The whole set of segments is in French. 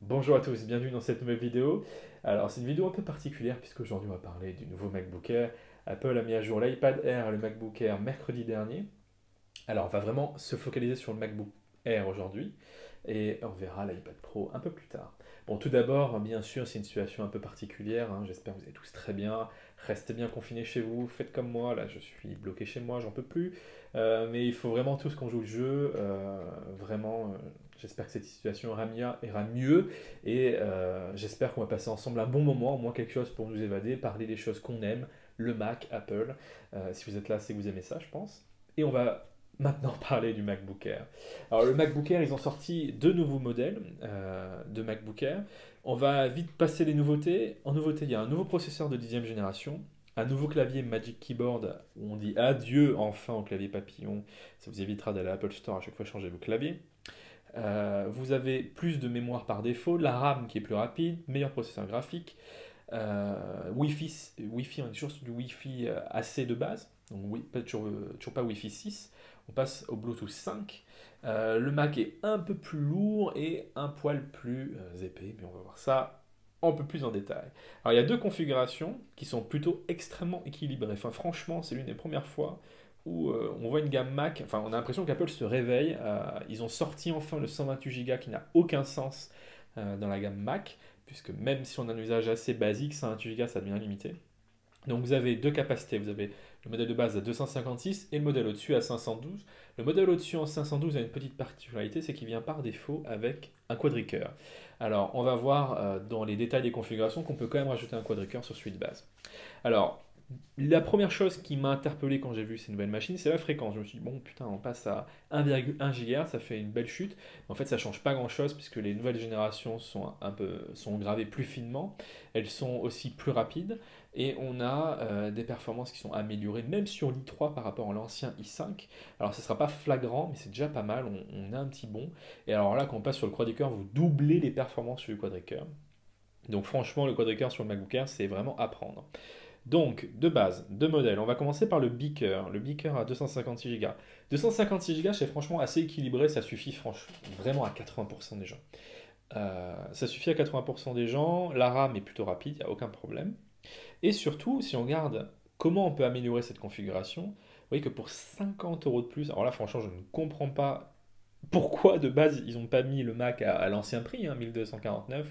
Bonjour à tous, bienvenue dans cette nouvelle vidéo. Alors c'est une vidéo un peu particulière puisque aujourd'hui on va parler du nouveau MacBook Air. Apple a mis à jour l'iPad Air et le MacBook Air mercredi dernier. Alors on va vraiment se focaliser sur le MacBook Air aujourd'hui et on verra l'iPad Pro un peu plus tard. Bon, tout d'abord, bien sûr, c'est une situation un peu particulière, hein. J'espère que vous allez tous très bien. Restez bien confinés chez vous, faites comme moi. Là, je suis bloqué chez moi, j'en peux plus. Mais il faut vraiment tous qu'on joue le jeu. Vraiment, j'espère que cette situation ira mieux. Et j'espère qu'on va passer ensemble un bon moment, au moins quelque chose pour nous évader, parler des choses qu'on aime, le Mac, Apple. Si vous êtes là, c'est que vous aimez ça, je pense. Et on va maintenant parler du MacBook Air. Alors le MacBook Air, ils ont sorti deux nouveaux modèles de MacBook Air. On va vite passer les nouveautés. En nouveauté, il y a un nouveau processeur de 10e génération, un nouveau clavier Magic Keyboard où on dit adieu enfin au clavier papillon. Ça vous évitera d'aller à l'Apple Store à chaque fois changer vos claviers. Vous avez plus de mémoire par défaut, la RAM qui est plus rapide, meilleur processeur graphique, Wi-Fi, on est toujours sur du Wi-Fi AC de base, donc oui, toujours pas Wi-Fi 6. On passe au Bluetooth 5. Le Mac est un peu plus lourd et un poil plus épais, mais on va voir ça un peu plus en détail. Alors il y a deux configurations qui sont plutôt extrêmement équilibrées. Enfin franchement, c'est l'une des premières fois où on voit une gamme Mac, enfin on a l'impression qu'Apple se réveille. Ils ont sorti enfin le 128 Go qui n'a aucun sens dans la gamme Mac, puisque même si on a un usage assez basique, 128 Go ça devient limité. Donc vous avez deux capacités, vous avez le modèle de base à 256 et le modèle au-dessus à 512. Le modèle au-dessus en 512 a une petite particularité, c'est qu'il vient par défaut avec un quadricœur. Alors on va voir dans les détails des configurations qu'on peut quand même rajouter un quadricœur sur celui de base. Alors la première chose qui m'a interpellé quand j'ai vu ces nouvelles machines, c'est la fréquence. Je me suis dit, bon putain, on passe à 1,1 GHz, ça fait une belle chute. Mais en fait, ça change pas grand-chose puisque les nouvelles générations sont gravées plus finement. Elles sont aussi plus rapides. Et on a des performances qui sont améliorées, même sur l'i3 par rapport à l'ancien i5. Alors, ce ne sera pas flagrant, mais c'est déjà pas mal. On a un petit bond. Et alors là, quand on passe sur le quadricœur, vous doublez les performances sur le quadricœur. Donc franchement, le quadricœur sur le MacBook Air, c'est vraiment à prendre. Donc, de base, deux modèles. On va commencer par le Beaker. Le Beaker à 256 Go. 256 Go, c'est franchement assez équilibré. Ça suffit vraiment à 80% des gens. Ça suffit à 80% des gens. La RAM est plutôt rapide, il n'y a aucun problème. Et surtout, si on regarde comment on peut améliorer cette configuration, vous voyez que pour 50 euros de plus, alors là, franchement, je ne comprends pas pourquoi de base ils n'ont pas mis le Mac à l'ancien prix, hein, 1249,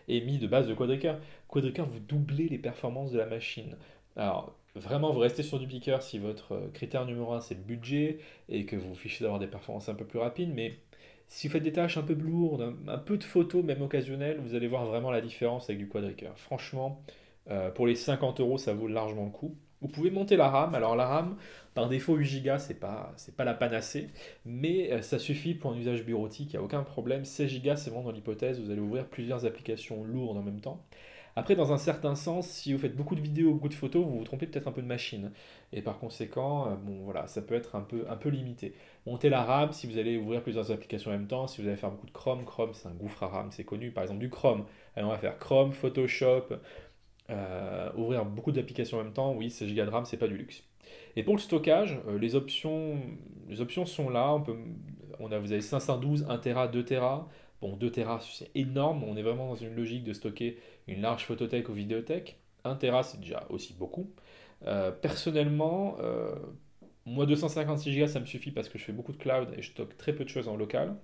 et mis de base le quadricœur. Quadricœur, vous doublez les performances de la machine. Alors, vraiment, vous restez sur du piqueur si votre critère numéro un c'est le budget et que vous vous fichez d'avoir des performances un peu plus rapides, mais si vous faites des tâches un peu plus lourdes, un peu de photos, même occasionnelles, vous allez voir vraiment la différence avec du quadricœur. Franchement, pour les 50 euros, ça vaut largement le coup. Vous pouvez monter la RAM. Alors la RAM, par défaut 8 Go, c'est pas la panacée, mais ça suffit pour un usage bureautique, il n'y a aucun problème. 16 Go, c'est vraiment dans l'hypothèse, vous allez ouvrir plusieurs applications lourdes en même temps. Après, dans un certain sens, si vous faites beaucoup de vidéos, beaucoup de photos, vous vous trompez peut-être un peu de machine. Et par conséquent, bon voilà, ça peut être un peu limité. Montez la RAM si vous allez ouvrir plusieurs applications en même temps, si vous allez faire beaucoup de Chrome. Chrome, c'est un gouffre à RAM, c'est connu. Par exemple, du Chrome. Allez, on va faire Chrome, Photoshop, ouvrir beaucoup d'applications en même temps, oui, 16 Go de RAM, c'est pas du luxe. Et pour le stockage, les options sont là. Vous avez 512, 1 Tera, 2 Tera. Bon, 2 Tera, c'est énorme. On est vraiment dans une logique de stocker une large photothèque ou vidéothèque. 1 Tera, c'est déjà aussi beaucoup. Personnellement, moi, 256 Go, ça me suffit parce que je fais beaucoup de cloud et je stocke très peu de choses en local.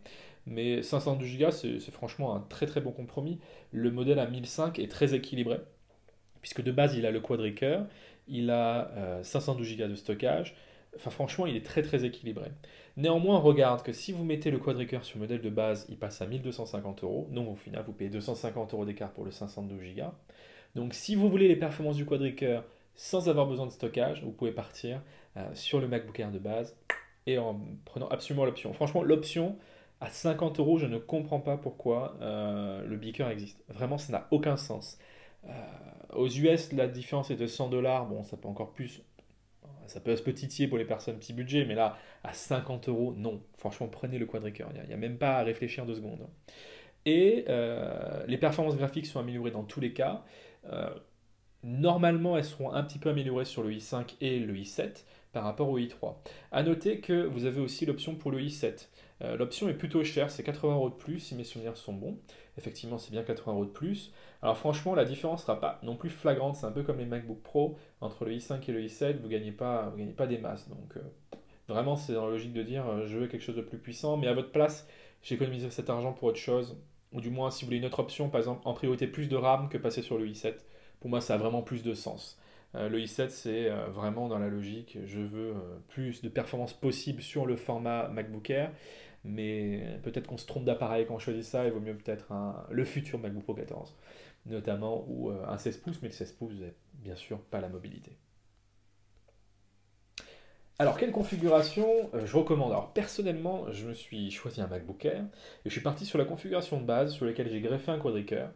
Mais 512 Go, c'est franchement un très très bon compromis. Le modèle à 1005 est très équilibré puisque de base il a le quadricœur, il a 512 Go de stockage. Enfin franchement il est très très équilibré. Néanmoins on regarde que si vous mettez le quadricœur sur le modèle de base, il passe à 1250 euros. Donc au final vous payez 250 euros d'écart pour le 512 Go. Donc si vous voulez les performances du quadricœur sans avoir besoin de stockage, vous pouvez partir sur le MacBook Air de base et en prenant absolument l'option. Franchement l'option à 50 euros, je ne comprends pas pourquoi le Beaker existe. Vraiment, ça n'a aucun sens. Euh, Aux US, la différence est de 100 dollars. Bon, ça peut encore plus. Ça peut se petitiller pour les personnes petit budget, mais là, à 50 euros, non. Franchement, prenez le quadricœur. Il n'y a même pas à réfléchir 2 secondes. Et les performances graphiques sont améliorées dans tous les cas. Euh, Normalement, elles seront un petit peu améliorées sur le i5 et le i7 par rapport au i3. A noter que vous avez aussi l'option pour le i7. L'option est plutôt chère, c'est 80 € de plus si mes souvenirs sont bons. Effectivement, c'est bien 80 € de plus. Alors franchement, la différence sera pas non plus flagrante, c'est un peu comme les MacBook Pro, entre le i5 et le i7, vous gagnez pas des masses. Donc vraiment, c'est dans la logique de dire je veux quelque chose de plus puissant, mais à votre place, j'économiserai cet argent pour autre chose. Ou du moins, si vous voulez une autre option, par exemple, en priorité plus de RAM que passer sur le i7, pour moi, ça a vraiment plus de sens. Le i7, c'est vraiment dans la logique, je veux plus de performance possible sur le format MacBook Air, mais peut-être qu'on se trompe d'appareil quand on choisit ça, il vaut mieux peut-être le futur MacBook Pro 14, notamment, ou un 16 pouces, mais le 16 pouces, vous n'avez bien sûr pas la mobilité. Alors, quelle configuration je recommande? Alors, personnellement, je me suis choisi un MacBook Air et je suis parti sur la configuration de base sur laquelle j'ai greffé un quadricœur.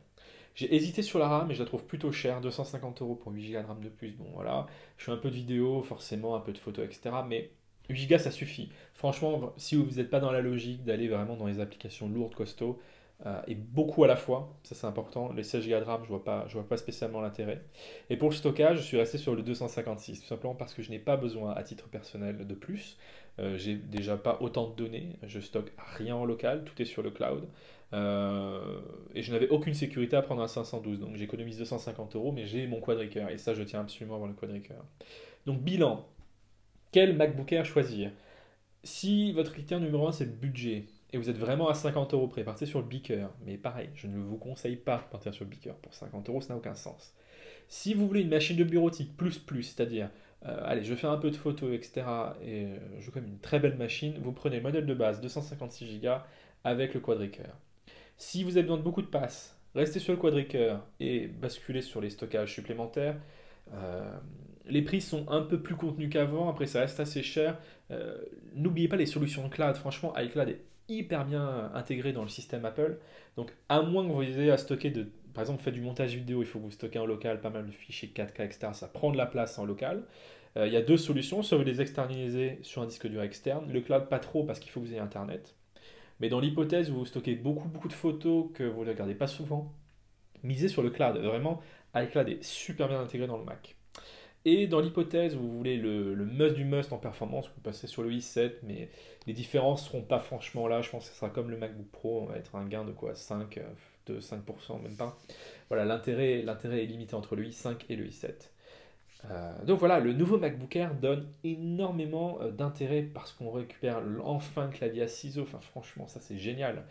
J'ai hésité sur la RAM et je la trouve plutôt chère, 250 € pour 8 Go de RAM de plus. Bon, voilà, je fais un peu de vidéo, forcément, un peu de photos, etc. Mais 8 Go, ça suffit. Franchement, si vous n'êtes pas dans la logique d'aller vraiment dans les applications lourdes, costauds, et beaucoup à la fois, ça c'est important. Les 16 Go de RAM, je vois pas spécialement l'intérêt. Et pour le stockage, je suis resté sur le 256, tout simplement parce que je n'ai pas besoin à titre personnel de plus. J'ai déjà pas autant de données, je stocke rien en local, tout est sur le cloud. Et je n'avais aucune sécurité à prendre un 512, donc j'économise 250 €, mais j'ai mon quadricœur, et ça je tiens absolument à avoir le quadricœur. Donc bilan, quel MacBook Air choisir? Si votre critère numéro un c'est le budget, et vous êtes vraiment à 50 € près, partez sur le Beaker, mais pareil, je ne vous conseille pas de partir sur le Beaker, pour 50 € ça n'a aucun sens. Si vous voulez une machine de bureautique plus, c'est-à-dire, allez, je fais un peu de photos, etc., et je veux quand même une très belle machine, vous prenez le modèle de base 256 Go avec le quadricœur. Si vous avez besoin de beaucoup de passes, restez sur le quadricœur et basculez sur les stockages supplémentaires. Euh, les prix sont un peu plus contenus qu'avant, après ça reste assez cher. Euh, N'oubliez pas les solutions de cloud, franchement iCloud est hyper bien intégré dans le système Apple. Donc à moins que vous ayez à stocker par exemple, vous faites du montage vidéo, il faut que vous stockez en local pas mal de fichiers 4K, etc. Ça prend de la place en local. Il y a deux solutions, soit vous les externalisez sur un disque dur externe, le cloud pas trop parce qu'il faut que vous ayez Internet. Mais dans l'hypothèse où vous stockez beaucoup de photos que vous ne regardez pas souvent, misez sur le cloud. Vraiment, iCloud est super bien intégré dans le Mac. Et dans l'hypothèse où vous voulez le must du must en performance, vous passez sur le i7, mais les différences ne seront pas franchement là. Je pense que ce sera comme le MacBook Pro, on va être un gain de quoi 5%, même pas. Voilà, l'intérêt est limité entre le i5 et le i7. Donc voilà, le nouveau MacBook Air donne énormément d'intérêt parce qu'on récupère enfin le clavier à ciseaux. Enfin, franchement, ça c'est génial.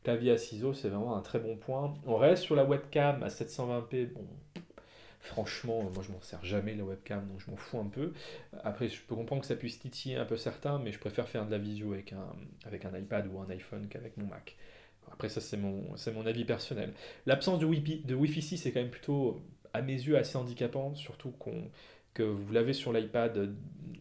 Clavier à ciseaux, c'est vraiment un très bon point. On reste sur la webcam à 720p. Bon, franchement, moi je m'en sers jamais la webcam, donc je m'en fous un peu. Après, je peux comprendre que ça puisse titiller un peu certains, mais je préfère faire de la visio avec un iPad ou un iPhone qu'avec mon Mac. Après, ça c'est mon avis personnel. L'absence de Wi-Fi 6 est quand même plutôt, à mes yeux, assez handicapant, surtout que vous l'avez sur l'iPad,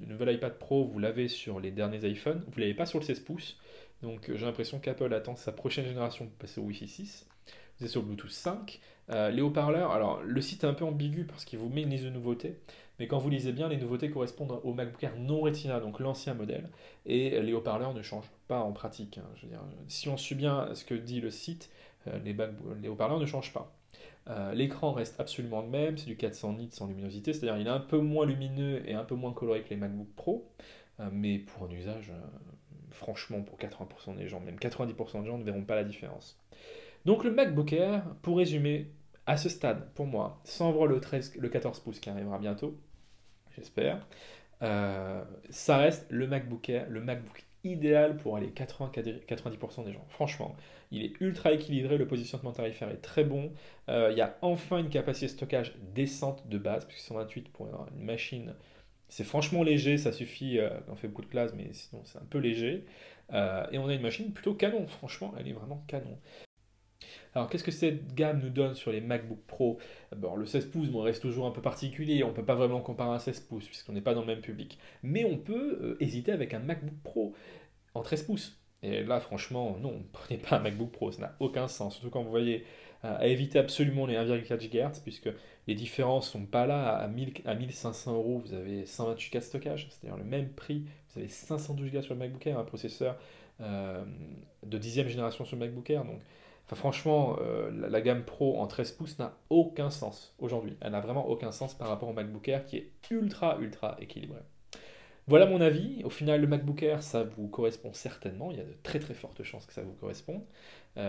le nouvel iPad Pro, vous l'avez sur les derniers iPhones, vous ne l'avez pas sur le 16 pouces. Donc j'ai l'impression qu'Apple attend sa prochaine génération pour passer au Wi-Fi 6. Vous êtes sur Bluetooth 5. Les haut-parleurs, alors le site est un peu ambigu parce qu'il vous met une liste de nouveautés, mais quand vous lisez bien, les nouveautés correspondent au MacBook Air non Retina, donc l'ancien modèle, et les haut-parleurs ne changent pas en pratique, hein. Je veux dire, si on suit bien ce que dit le site, les haut-parleurs ne changent pas. L'écran reste absolument le même, c'est du 400 nits sans luminosité, c'est-à-dire il est un peu moins lumineux et un peu moins coloré que les MacBook Pro, mais pour un usage, franchement, pour 80% des gens, même 90% des gens ne verront pas la différence. Donc le MacBook Air, pour résumer, à ce stade, pour moi, sans voir le 14 pouces qui arrivera bientôt, j'espère, ça reste le MacBook Air, le MacBook idéal pour aller 90% des gens. Franchement, il est ultra équilibré, le positionnement tarifaire est très bon. Il y a enfin une capacité de stockage décente de base, puisque 128 pour une machine, c'est franchement léger, ça suffit, on fait beaucoup de place, mais sinon c'est un peu léger. Et on a une machine plutôt canon, franchement, elle est vraiment canon. Alors, qu'est-ce que cette gamme nous donne sur les MacBook Pro? Bon, le 16 pouces bon, reste toujours un peu particulier, on ne peut pas vraiment comparer un 16 pouces puisqu'on n'est pas dans le même public. Mais on peut hésiter avec un MacBook Pro en 13 pouces. Et là, franchement, non, ne prenez pas un MacBook Pro, ça n'a aucun sens. Surtout quand vous voyez à éviter absolument les 1,4 GHz, puisque les différences sont pas là. À 1500 €, vous avez 128 Go de stockage, c'est-à-dire le même prix. Vous avez 512 Go sur le MacBook Air, un processeur euh, de 10e génération sur le MacBook Air. Donc, enfin, franchement, la gamme Pro en 13 pouces n'a aucun sens aujourd'hui. Elle n'a vraiment aucun sens par rapport au MacBook Air qui est ultra équilibré. Voilà mon avis. Au final, le MacBook Air, ça vous correspond certainement. Il y a de très très fortes chances que ça vous corresponde.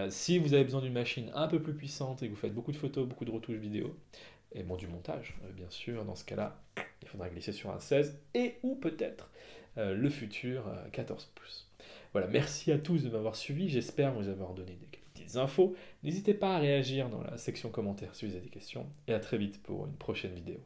Si vous avez besoin d'une machine un peu plus puissante et que vous faites beaucoup de photos, beaucoup de retouches vidéo, et bon, du montage, bien sûr, dans ce cas-là, il faudra glisser sur un 16 et ou peut-être le futur 14 pouces. Voilà, merci à tous de m'avoir suivi. J'espère vous avoir donné des petites infos. N'hésitez pas à réagir dans la section commentaires si vous avez des questions. Et à très vite pour une prochaine vidéo.